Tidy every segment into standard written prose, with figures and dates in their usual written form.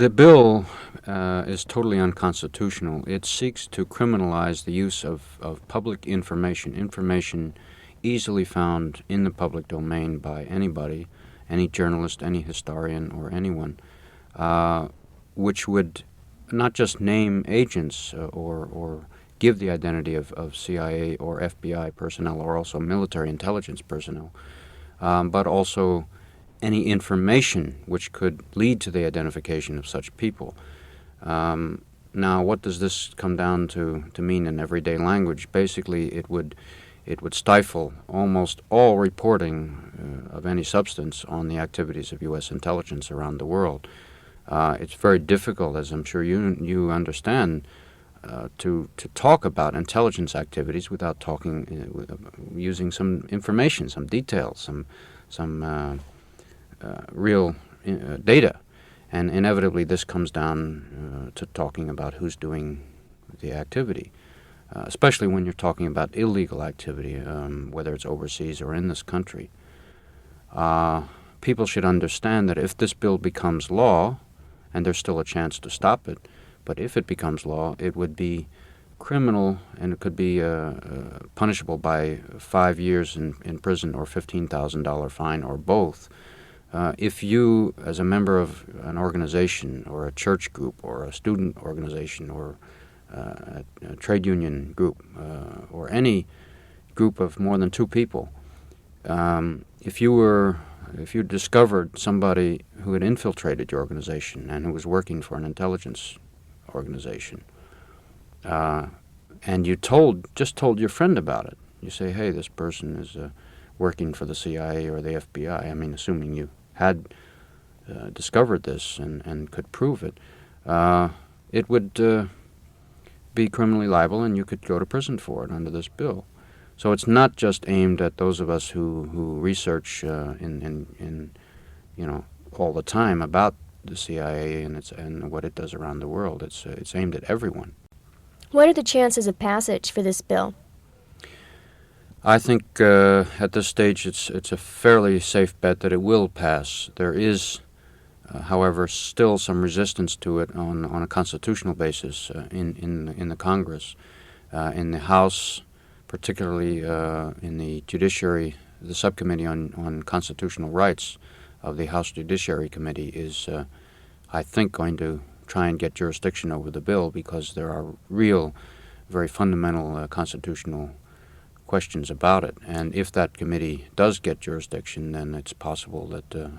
The bill is totally unconstitutional. It seeks to criminalize the use of public information easily found in the public domain by anybody, any journalist, any historian, or anyone, which would not just name agents or give the identity of CIA or FBI personnel or also military intelligence personnel, but also any information which could lead to the identification of such people. Now, what does this come down to mean in everyday language? Basically, it would stifle almost all reporting of any substance on the activities of U.S. intelligence around the world. It's very difficult, as I'm sure you understand, to talk about intelligence activities without using some information, some details, some real data. And inevitably this comes down to talking about who's doing the activity, especially when you're talking about illegal activity, whether it's overseas or in this country. People should understand that if this bill becomes law, and there's still a chance to stop it, but if it becomes law, it would be criminal, and it could be punishable by 5 years in prison or $15,000 fine or both. If you, as a member of an organization or a church group or a student organization or a trade union group or any group of more than two people, if you discovered somebody who had infiltrated your organization and who was working for an intelligence organization, and you just told your friend about it, you say, hey, this person is working for the CIA or the FBI, I mean, assuming you had discovered this and could prove it, it would be criminally liable, and you could go to prison for it under this bill. So it's not just aimed at those of us who research in all the time about the CIA and what it does around the world. It's aimed at everyone. What are the chances of passage for this bill? I think at this stage it's a fairly safe bet that it will pass. There is, however, still some resistance to it on a constitutional basis in the Congress, in the House, particularly in the Judiciary. The subcommittee on constitutional rights of the House Judiciary Committee is, I think, going to try and get jurisdiction over the bill because there are real, very fundamental constitutional questions about it. And if that committee does get jurisdiction, then it's possible that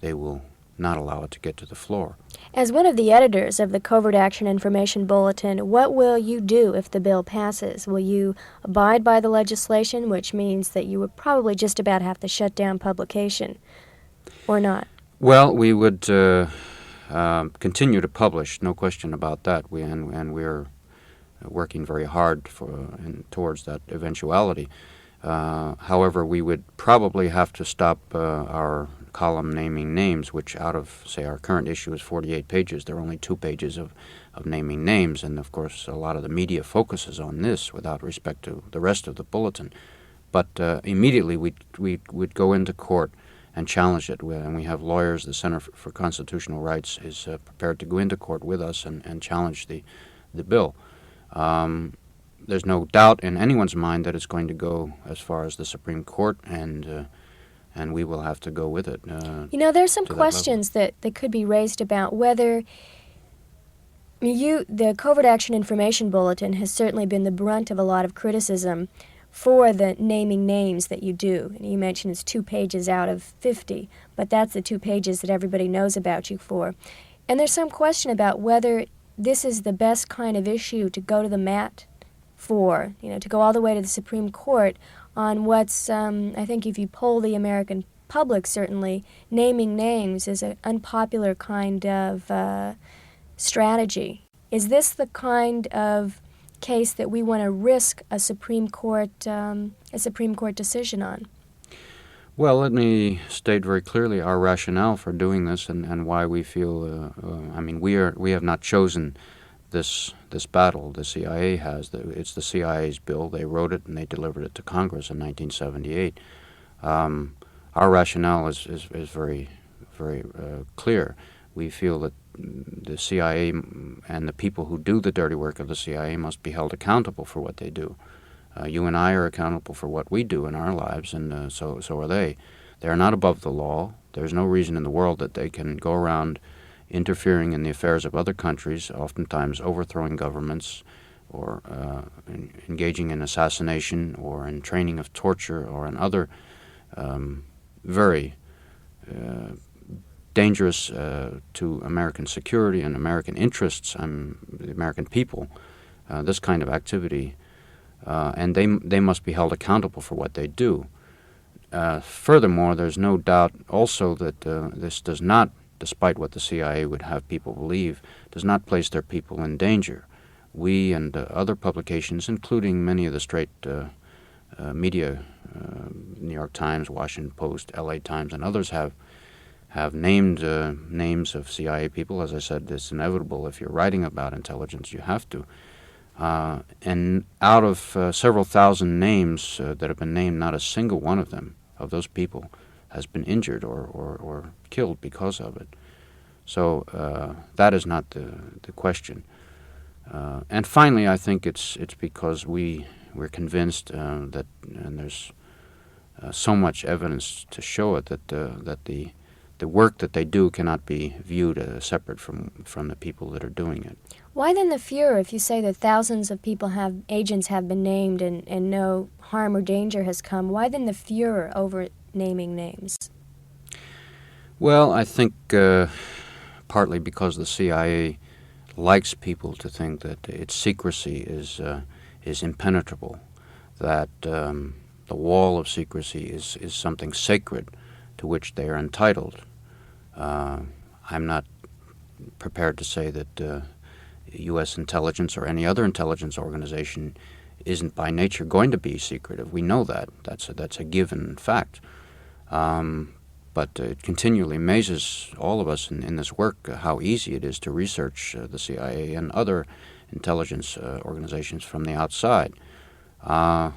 they will not allow it to get to the floor. As one of the editors of the Covert Action Information Bulletin, what will you do if the bill passes? Will you abide by the legislation, which means that you would probably just about have to shut down publication, or not? Well, we would continue to publish, no question about that. We're working very hard towards that eventuality. However, we would probably have to stop our column naming names, which out of, say, our current issue is 48 pages. There are only 2 pages of naming names, and of course a lot of the media focuses on this without respect to the rest of the bulletin. But immediately we'd go into court and challenge it, and we have lawyers. The Center for Constitutional Rights is prepared to go into court with us and challenge the bill. There's no doubt in anyone's mind that it's going to go as far as the Supreme Court, and we will have to go with it. There's some questions that could be raised about whether the Covert Action Information Bulletin has certainly been the brunt of a lot of criticism for the naming names that you do. And you mentioned it's 2 pages out of 50, but that's the 2 pages that everybody knows about you for. And there's some question about whether this is the best kind of issue to go to the mat for, to go all the way to the Supreme Court on what's, I think if you poll the American public, certainly, naming names is an unpopular kind of strategy. Is this the kind of case that we want to risk a Supreme Court decision on? Well, let me state very clearly our rationale for doing this and why we feel. We have not chosen this battle. The CIA has. It's the CIA's bill. They wrote it and they delivered it to Congress in 1978. Our rationale is very, very clear. We feel that the CIA and the people who do the dirty work of the CIA must be held accountable for what they do. You and I are accountable for what we do in our lives, and so are they. They are not above the law. There's no reason in the world that they can go around interfering in the affairs of other countries, oftentimes overthrowing governments, or engaging in assassination, or in training of torture, or in other very dangerous to American security and American interests, the American people, this kind of activity, and they must be held accountable for what they do. Furthermore, there's no doubt also that this does not, despite what the CIA would have people believe, does not place their people in danger. We and other publications, including many of the straight media, New York Times, Washington Post, LA Times, and others have named names of CIA people. As I said, it's inevitable. If you're writing about intelligence, you have to. And out of several thousand names that have been named, not a single one of them, of those people, has been injured or killed because of it. So that is not the question. And finally, I think it's because we're convinced that, and there's so much evidence to show it, that the work that they do cannot be viewed separate from the people that are doing it. Why then the fear if you say that thousands of agents have been named and no harm or danger has come? Why then the fear over naming names? Well, I think partly because the CIA likes people to think that its secrecy is impenetrable, that the wall of secrecy is something sacred to which they are entitled. I'm not prepared to say that U.S. intelligence or any other intelligence organization isn't by nature going to be secretive. We know that. That's a given fact. But it continually amazes all of us in this work how easy it is to research the CIA and other intelligence organizations from the outside. And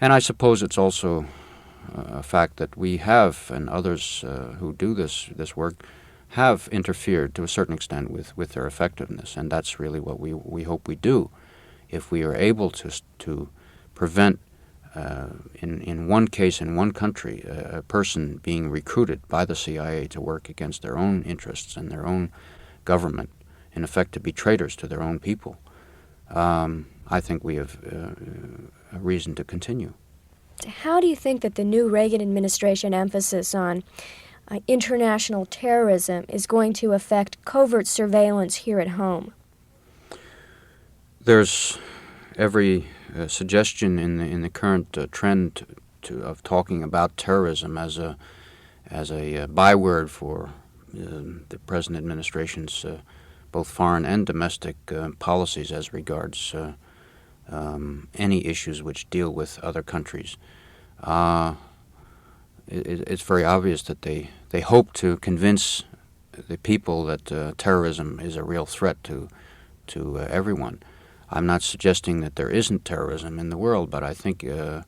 I suppose it's also a fact that we have, and others who do this work, have interfered to a certain extent with their effectiveness, and that's really what we hope we do. If we are able to prevent, in one case in one country, a person being recruited by the CIA to work against their own interests and their own government, in effect to be traitors to their own people, I think we have a reason to continue. How do you think that the new Reagan administration emphasis on international terrorism is going to affect covert surveillance here at home? There's every suggestion in the current trend of talking about terrorism as a byword for the present administration's both foreign and domestic policies as regards any issues which deal with other countries. It's very obvious that they hope to convince the people that terrorism is a real threat to everyone. I'm not suggesting that there isn't terrorism in the world, but I think a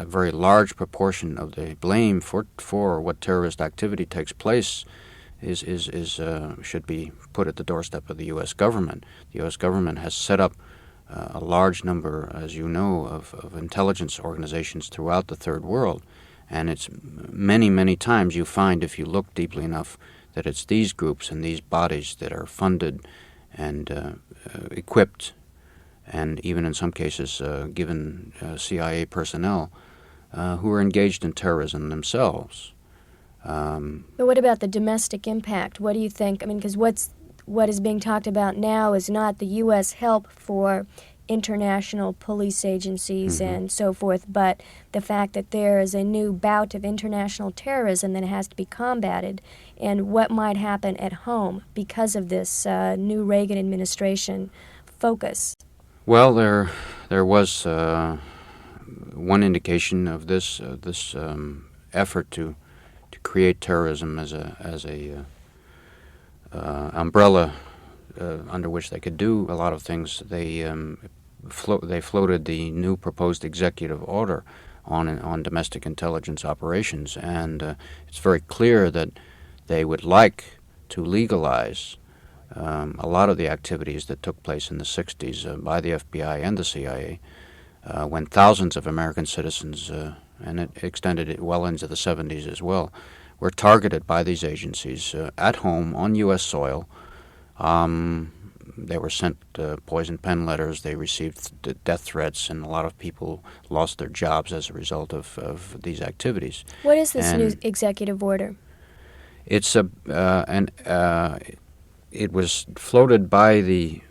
very large proportion of the blame for what terrorist activity takes place should be put at the doorstep of the U.S. government. The U.S. government has set up a large number, as you know, of intelligence organizations throughout the Third World, and it's many times you find, if you look deeply enough, that it's these groups and these bodies that are funded and equipped, and even in some cases given CIA personnel who are engaged in terrorism themselves. But what about the domestic impact? What do you think? I mean, because what is being talked about now is not the U.S. help for international police agencies and so forth, but the fact that there is a new bout of international terrorism that has to be combated, and what might happen at home because of this new Reagan administration focus. Well, there was one indication of this effort to create terrorism as a umbrella under which they could do a lot of things. They floated the new proposed executive order on domestic intelligence operations, and it's very clear that they would like to legalize a lot of the activities that took place in the 60s by the FBI and the CIA, when thousands of American citizens, and it extended it well into the 70s as well, were targeted by these agencies at home on U.S. soil. They were sent poison pen letters, they received death threats, and a lot of people lost their jobs as a result of these activities. What is this new executive order? It's it was floated by the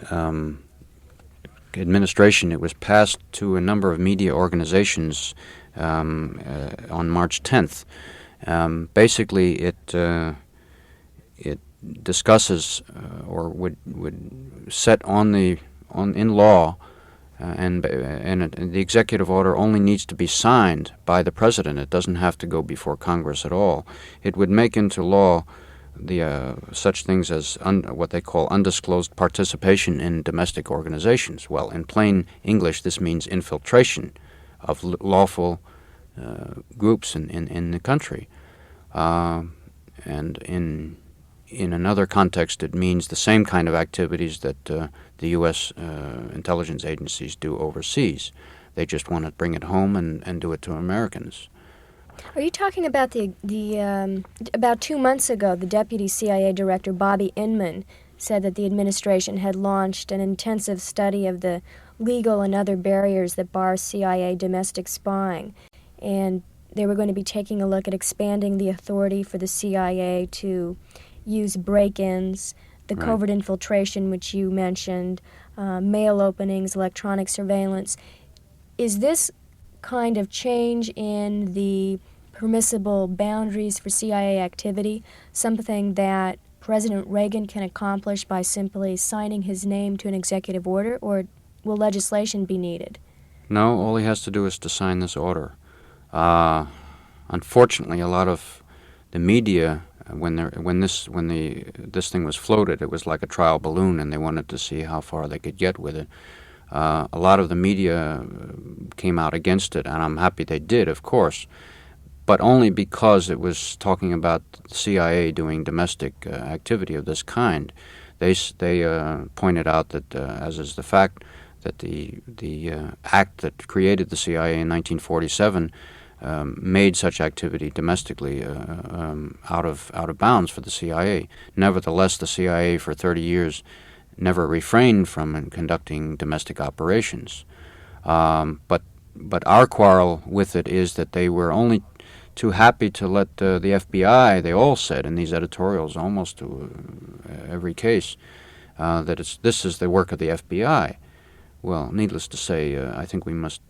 administration. It was passed to a number of media organizations on March 10th. Basically, it discusses or would set in law, and the executive order only needs to be signed by the president. It doesn't have to go before Congress at all. It would make into law the such things as what they call undisclosed participation in domestic organizations. Well, in plain English, this means infiltration of lawful groups in the country, and in another context, it means the same kind of activities that the U.S. Intelligence agencies do overseas. They just want to bring it home and do it to Americans. Are you talking about about 2 months ago, the Deputy CIA Director, Bobby Inman, said that the administration had launched an intensive study of the legal and other barriers that bar CIA domestic spying, and they were going to be taking a look at expanding the authority for the CIA to use break-ins, the Right. covert infiltration, which you mentioned, mail openings, electronic surveillance. Is this kind of change in the permissible boundaries for CIA activity something that President Reagan can accomplish by simply signing his name to an executive order, or will legislation be needed? No, all he has to do is to sign this order. Unfortunately, a lot of the media, when this thing was floated, it was like a trial balloon, and they wanted to see how far they could get with it. A lot of the media came out against it, and I'm happy they did, of course, but only because it was talking about the CIA doing domestic activity of this kind. They pointed out that, as is the fact, that the act that created the CIA in 1947 made such activity domestically out of bounds for the CIA. Nevertheless, the CIA for 30 years never refrained from conducting domestic operations. But our quarrel with it is that they were only too happy to let the FBI, they all said in these editorials, almost to every case, that this is the work of the FBI. Well, needless to say, I think we must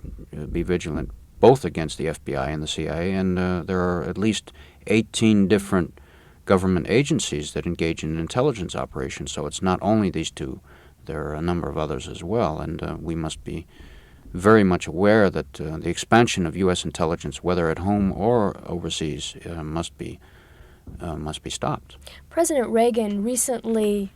be vigilant both against the FBI and the CIA, and there are at least 18 different government agencies that engage in intelligence operations, so it's not only these two. There are a number of others as well, and we must be very much aware that the expansion of U.S. intelligence, whether at home or overseas, must be stopped. President Reagan recently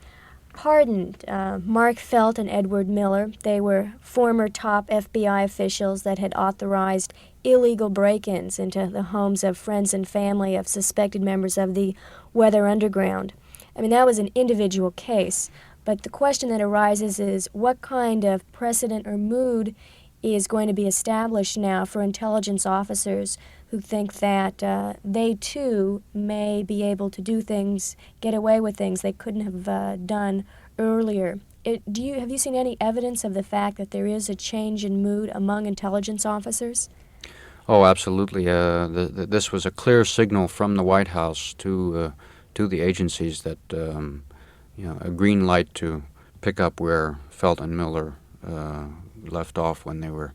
pardoned Mark Felt and Edward Miller. They were former top FBI officials that had authorized illegal break-ins into the homes of friends and family of suspected members of the Weather Underground. I mean, that was an individual case, but the question that arises is what kind of precedent or mood is going to be established now for intelligence officers who think that they too may be able to do things, get away with things they couldn't have done earlier. Have you seen any evidence of the fact that there is a change in mood among intelligence officers? Oh, absolutely. This was a clear signal from the White House to the agencies that a green light to pick up where Felt and Miller left off when they were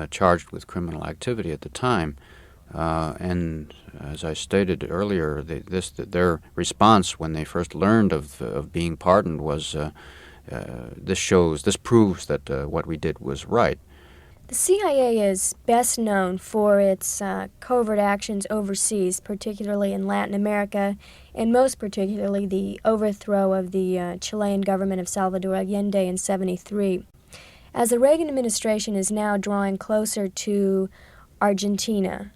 charged with criminal activity at the time. And as I stated earlier, their response when they first learned of being pardoned was, this proves that what we did was right. The CIA is best known for its covert actions overseas, particularly in Latin America, and most particularly the overthrow of the Chilean government of Salvador Allende in '73. As the Reagan administration is now drawing closer to Argentina,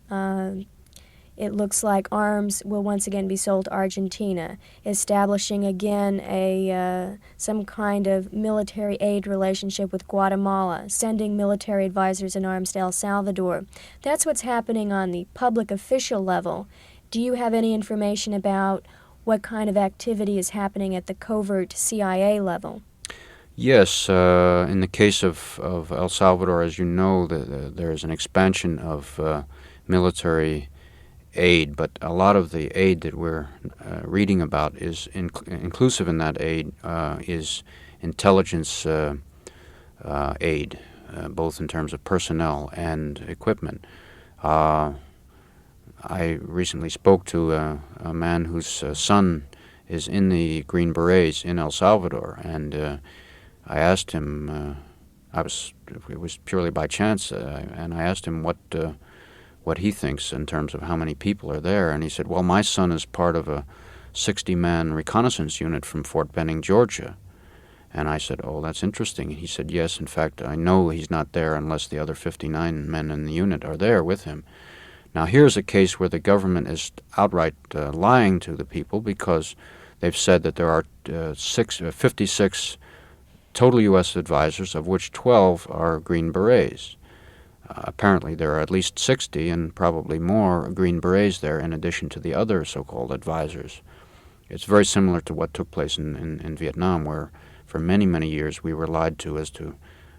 it looks like arms will once again be sold to Argentina, establishing again some kind of military aid relationship with Guatemala, sending military advisors and arms to El Salvador. That's what's happening on the public official level. Do you have any information about what kind of activity is happening at the covert CIA level? Yes, in the case of El Salvador, as you know, there is an expansion of military aid, but a lot of the aid that we're reading about is inclusive in that aid is intelligence aid, both in terms of personnel and equipment. I recently spoke to a man whose son is in the Green Berets in El Salvador, and I asked him. It was purely by chance, and I asked him what he thinks in terms of how many people are there, and he said, "Well, my son is part of a 60-man reconnaissance unit from Fort Benning, Georgia." And I said, "Oh, that's interesting." And he said, "Yes, in fact, I know he's not there unless the other 59 men in the unit are there with him." Now, here's a case where the government is outright lying to the people, because they've said that there are 56 total U.S. advisors, of which 12 are Green Berets. Apparently there are at least 60 and probably more Green Berets there in addition to the other so-called advisors. It's very similar to what took place in Vietnam, where for many, many years we were lied to as to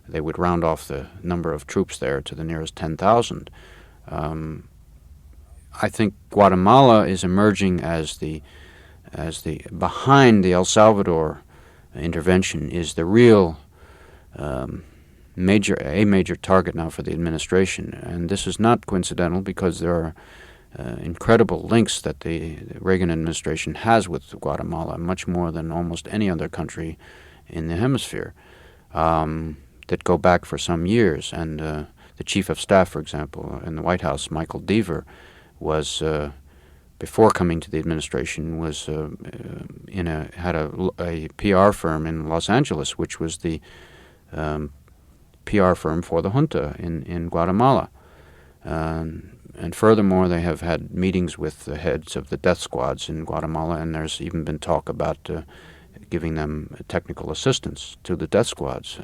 they would round off the number of troops there to the nearest 10,000. I think Guatemala is emerging as the behind the El Salvador intervention is the real major target now for the administration, and this is not coincidental, because there are incredible links that the Reagan administration has with Guatemala, much more than almost any other country in the hemisphere, that go back for some years. And the chief of staff, for example, in the White House, Michael Deaver, was before coming to the administration was had a PR firm in Los Angeles, which was the PR firm for the junta in Guatemala. And furthermore, they have had meetings with the heads of the death squads in Guatemala, and there's even been talk about giving them technical assistance to the death squads.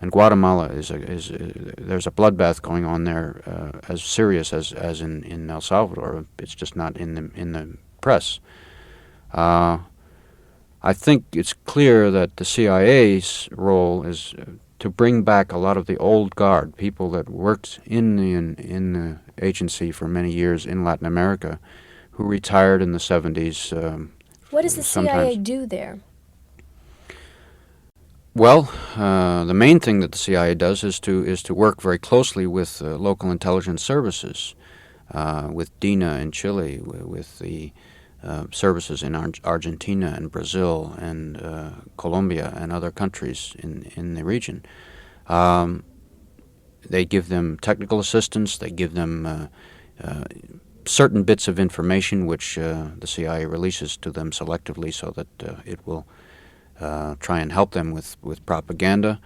And Guatemala there's a bloodbath going on there, as serious as in El Salvador. It's just not in the press. I think it's clear that the CIA's role is to bring back a lot of the old guard, people that worked in the agency for many years in Latin America, who retired in the 70s. What does the CIA do there? Well, the main thing that the CIA does is to work very closely with local intelligence services, with DINA in Chile, with the services in Argentina and Brazil and Colombia and other countries in the region. They give them technical assistance. They give them certain bits of information which the CIA releases to them selectively, so that it will try and help them with propaganda.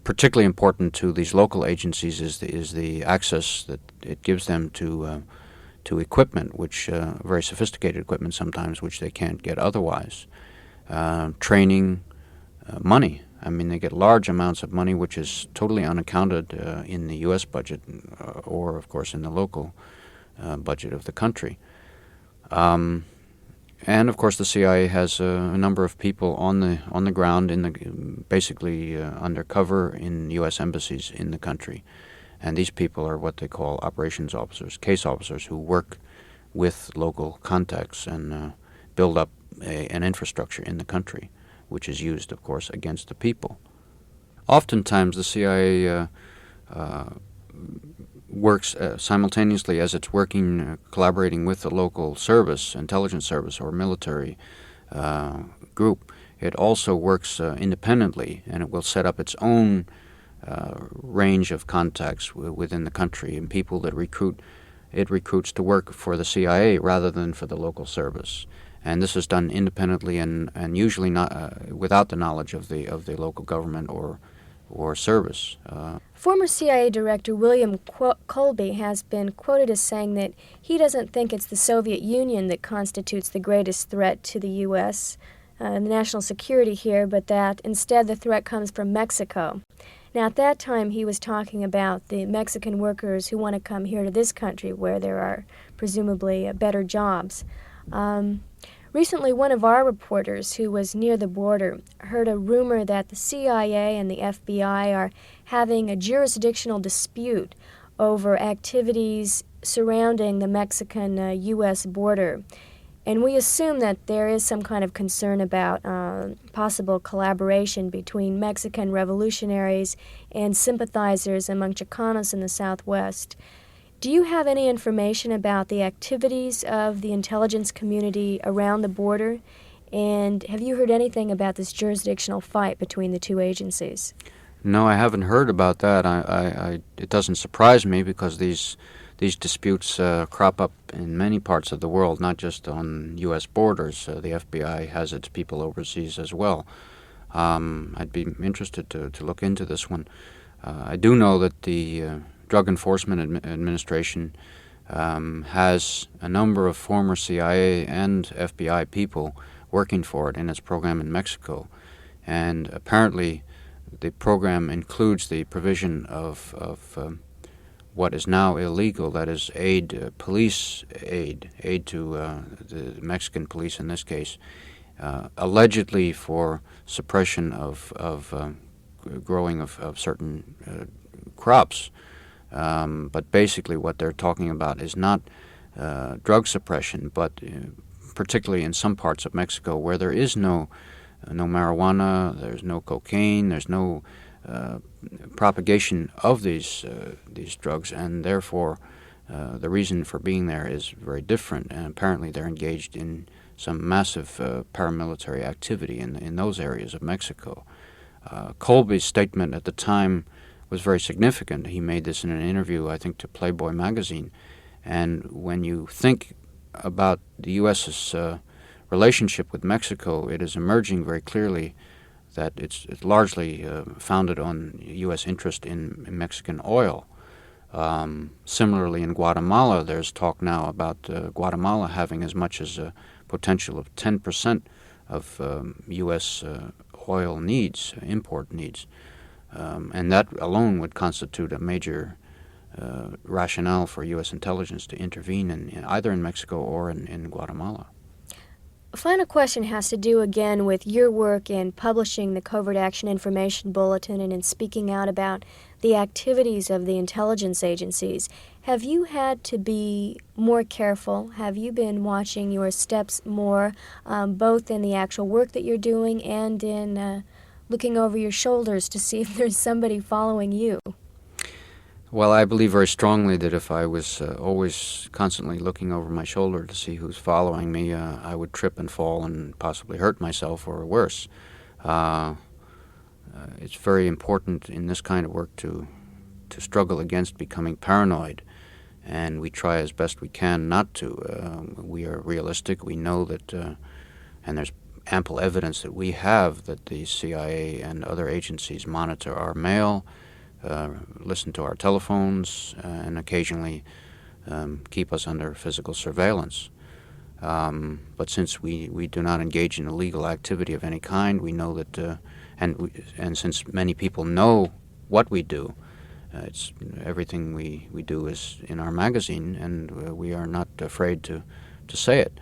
Particularly important to these local agencies is the access that it gives them to equipment, which very sophisticated equipment sometimes, which they can't get otherwise. Training, money. I mean, they get large amounts of money, which is totally unaccounted in the U.S. budget, or of course in the local budget of the country. And of course, the CIA has a number of people on the ground, basically undercover in U.S. embassies in the country, and these people are what they call operations officers, case officers, who work with local contacts and build up an infrastructure in the country, which is used, of course, against the people. Oftentimes, the CIA works simultaneously as it's working, collaborating with the local service, intelligence service or military group. It also works independently, and it will set up its own range of contacts within the country, and people that it recruits to work for the CIA rather than for the local service. And this is done independently and usually not without the knowledge of the local government or or service. Former CIA Director William Colby has been quoted as saying that he doesn't think it's the Soviet Union that constitutes the greatest threat to the U.S. National security here, but that instead the threat comes from Mexico. Now, at that time, he was talking about the Mexican workers who want to come here to this country where there are presumably better jobs. Recently, one of our reporters who was near the border heard a rumor that the CIA and the FBI are having a jurisdictional dispute over activities surrounding the Mexican-U.S. border. And we assume that there is some kind of concern about possible collaboration between Mexican revolutionaries and sympathizers among Chicanos in the Southwest. Do you have any information about the activities of the intelligence community around the border? And have you heard anything about this jurisdictional fight between the two agencies? No, I haven't heard about that. It doesn't surprise me because these disputes crop up in many parts of the world, not just on U.S. borders. The FBI has its people overseas as well. I'd be interested to look into this one. I do know that the Drug Enforcement Administration has a number of former CIA and FBI people working for it in its program in Mexico. And apparently the program includes the provision of what is now illegal, that is police aid to the Mexican police in this case, allegedly for suppression of growing of certain crops. But basically what they're talking about is not drug suppression, but particularly in some parts of Mexico where there is no marijuana, there's no cocaine, there's no propagation of these drugs, and therefore the reason for being there is very different. And apparently they're engaged in some massive paramilitary activity in those areas of Mexico. Colby's statement at the time was very significant. He made this in an interview, I think, to Playboy magazine. And when you think about the U.S.'s relationship with Mexico, it is emerging very clearly that it's largely founded on U.S. interest in Mexican oil. Similarly, in Guatemala, there's talk now about Guatemala having as much as a potential of 10% of U.S. oil needs, import needs. And that alone would constitute a major rationale for U.S. intelligence to intervene in either in Mexico or in Guatemala. A final question has to do again with your work in publishing the Covert Action Information Bulletin and in speaking out about the activities of the intelligence agencies. Have you had to be more careful? Have you been watching your steps more, both in the actual work that you're doing and in looking over your shoulders to see if there's somebody following you? Well, I believe very strongly that if I was always constantly looking over my shoulder to see who's following me, I would trip and fall and possibly hurt myself or worse. It's very important in this kind of work to struggle against becoming paranoid, and we try as best we can not to. We are realistic. We know that, and there's ample evidence that we have that the CIA and other agencies monitor our mail, listen to our telephones, and occasionally keep us under physical surveillance. But since we do not engage in illegal activity of any kind, we know that, and since many people know what we do, it's everything we do is in our magazine, and we are not afraid to say it.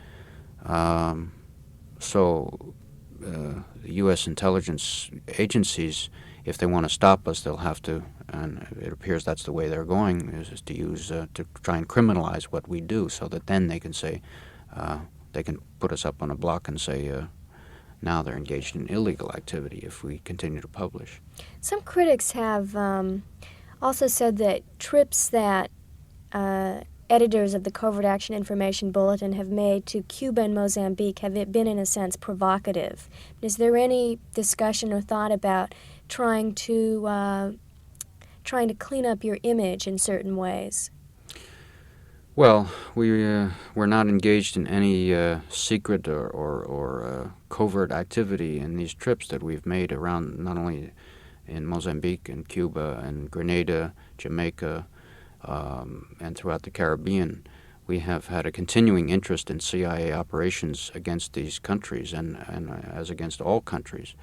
So the U.S. intelligence agencies, if they want to stop us, they'll have to, and it appears that's the way they're going, is to use, to try and criminalize what we do, so that then they can say, they can put us up on a block and say, now they're engaged in illegal activity if we continue to publish. Some critics have also said that trips that editors of the Covert Action Information Bulletin have made to Cuba and Mozambique have been, in a sense, provocative. Is there any discussion or thought about trying to clean up your image in certain ways? Well, we're not engaged in any secret or covert activity in these trips that we've made around not only in Mozambique and Cuba and Grenada, Jamaica, and throughout the Caribbean. We have had a continuing interest in CIA operations against these countries and as against all countries.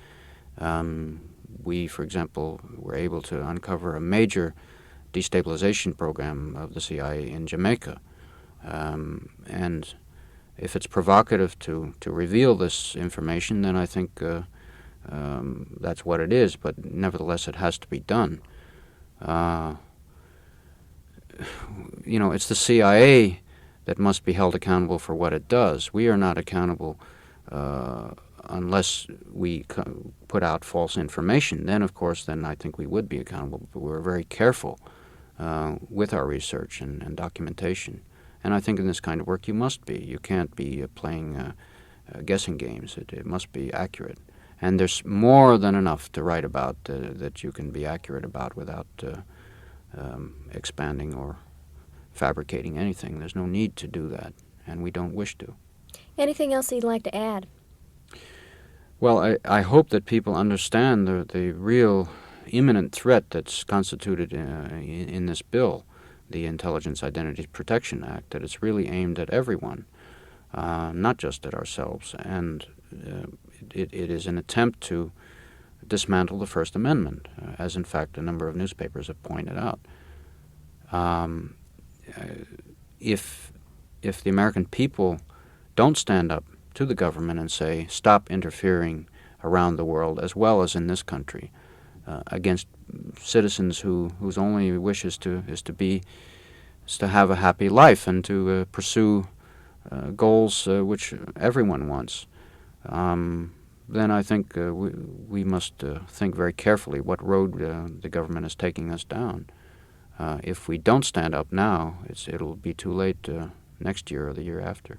We, for example, were able to uncover a major destabilization program of the CIA in Jamaica. And if it's provocative to reveal this information, then I think that's what it is, but nevertheless it has to be done. It's the CIA that must be held accountable for what it does. We are not accountable unless we put out false information. Then, of course, I think we would be accountable, but we're very careful with our research and documentation. And I think in this kind of work you must be. You can't be playing guessing games. It must be accurate. And there's more than enough to write about that you can be accurate about without expanding or fabricating anything. There's no need to do that, and we don't wish to. Anything else you'd like to add? Well, I hope that people understand the real imminent threat that's constituted in this bill, the Intelligence Identities Protection Act, that it's really aimed at everyone, not just at ourselves. And it is an attempt to dismantle the First Amendment, as in fact a number of newspapers have pointed out. If the American people don't stand up to the government and say, stop interfering around the world as well as in this country against citizens whose only wish is to have a happy life and to pursue goals which everyone wants, then I think we must think very carefully what road the government is taking us down. If we don't stand up now, it'll be too late next year or the year after.